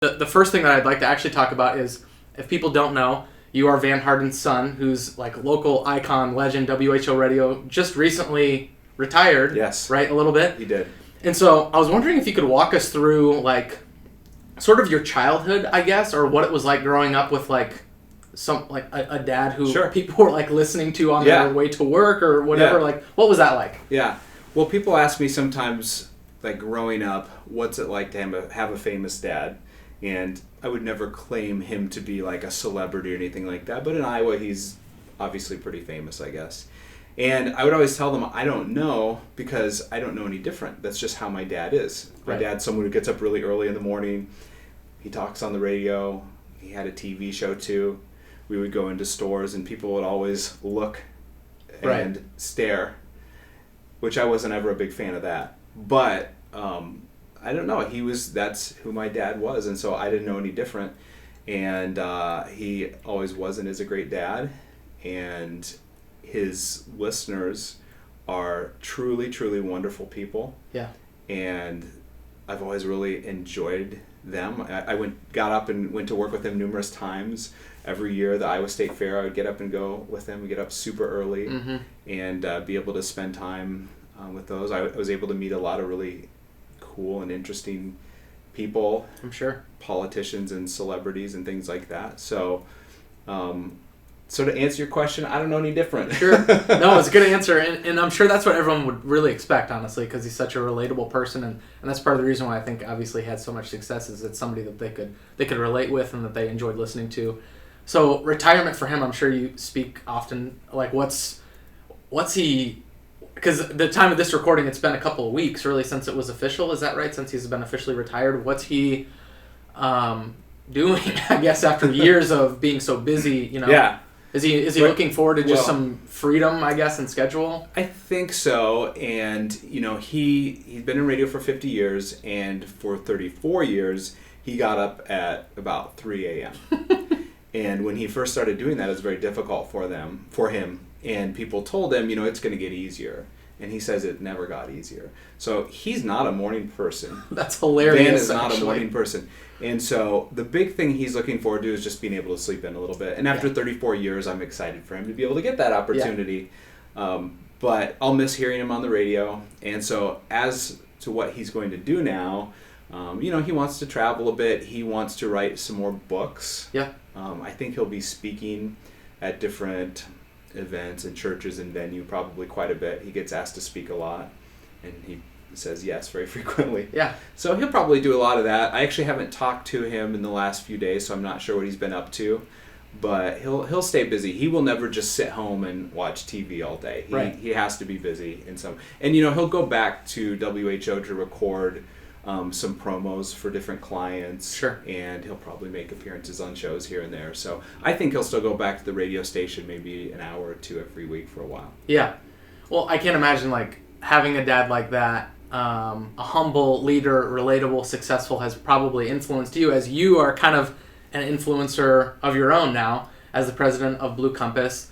The first thing that I'd like to actually talk about is, if people don't know, you are Van Harden's son, who's like local icon, legend, WHO radio, just recently retired. Yes. Right, a little bit? He did. And so I was wondering if you could walk us through, like, sort of your childhood, I guess, or what it was like growing up with, like, a dad who Sure. people were, like, listening to on their way to work or whatever. Yeah. Like, what was that like? Yeah. Well, people ask me sometimes, like, growing up, what's it like to have a famous dad? And I would never claim him to be, like, a celebrity or anything like that. But in Iowa, he's obviously pretty famous, I guess. And I would always tell them, I don't know, because I don't know any different. That's just how my dad is. My dad's someone who gets up really early in the morning. He talks on the radio. He had a TV show, too. We would go into stores, and people would always look and stare, which I wasn't ever a big fan of that. But I don't know. That's who my dad was, and so I didn't know any different. And he always was and is a great dad. And his listeners are truly, truly wonderful people. Yeah. And I've always really enjoyed them. I got up and went to work with him numerous times. Every year, the Iowa State Fair, I would get up and go with him. We'd get up super early and be able to spend time with those. I was able to meet a lot of really cool and interesting people. I'm sure. Politicians and celebrities and things like that. So to answer your question, I don't know any different. Sure. No, it's a good answer. And I'm sure that's what everyone would really expect, honestly, because he's such a relatable person. And that's part of the reason why I think, obviously, he had so much success, is it's somebody that they could relate with and that they enjoyed listening to. So retirement for him, I'm sure you speak often. Like, what's he... Because the time of this recording, it's been a couple of weeks, really, since it was official. Is that right? Since he's been officially retired. What's he doing, I guess, after years of being so busy, you know? Yeah. Is he looking forward to just some freedom, I guess, in schedule? I think so. And, you know, he's been in radio for 50 years, and for 34 years, he got up at about 3 a.m. And when he first started doing that, it was very difficult for him. And people told him, you know, it's going to get easier. And he says it never got easier. So he's not a morning person. That's hilarious. Van is not a morning person. And so the big thing he's looking forward to is just being able to sleep in a little bit. And after 34 years, I'm excited for him to be able to get that opportunity. Yeah. But I'll miss hearing him on the radio. And so as to what he's going to do now, you know, he wants to travel a bit. He wants to write some more books. Yeah. I think he'll be speaking at different events and churches and venue probably quite a bit. He gets asked to speak a lot, and he says yes very frequently. Yeah. So he'll probably do a lot of that. I actually haven't talked to him in the last few days, so I'm not sure what he's been up to. But he'll stay busy. He will never just sit home and watch TV all day. He has to be busy in some. And you know, he'll go back to WHO to record some promos for different clients. Sure. And he'll probably make appearances on shows here and there. So I think he'll still go back to the radio station maybe an hour or two every week for a while. Yeah. Well, I can't imagine, like, having a dad like that, a humble leader, relatable, successful, has probably influenced you, as you are kind of an influencer of your own now as the president of Blue Compass.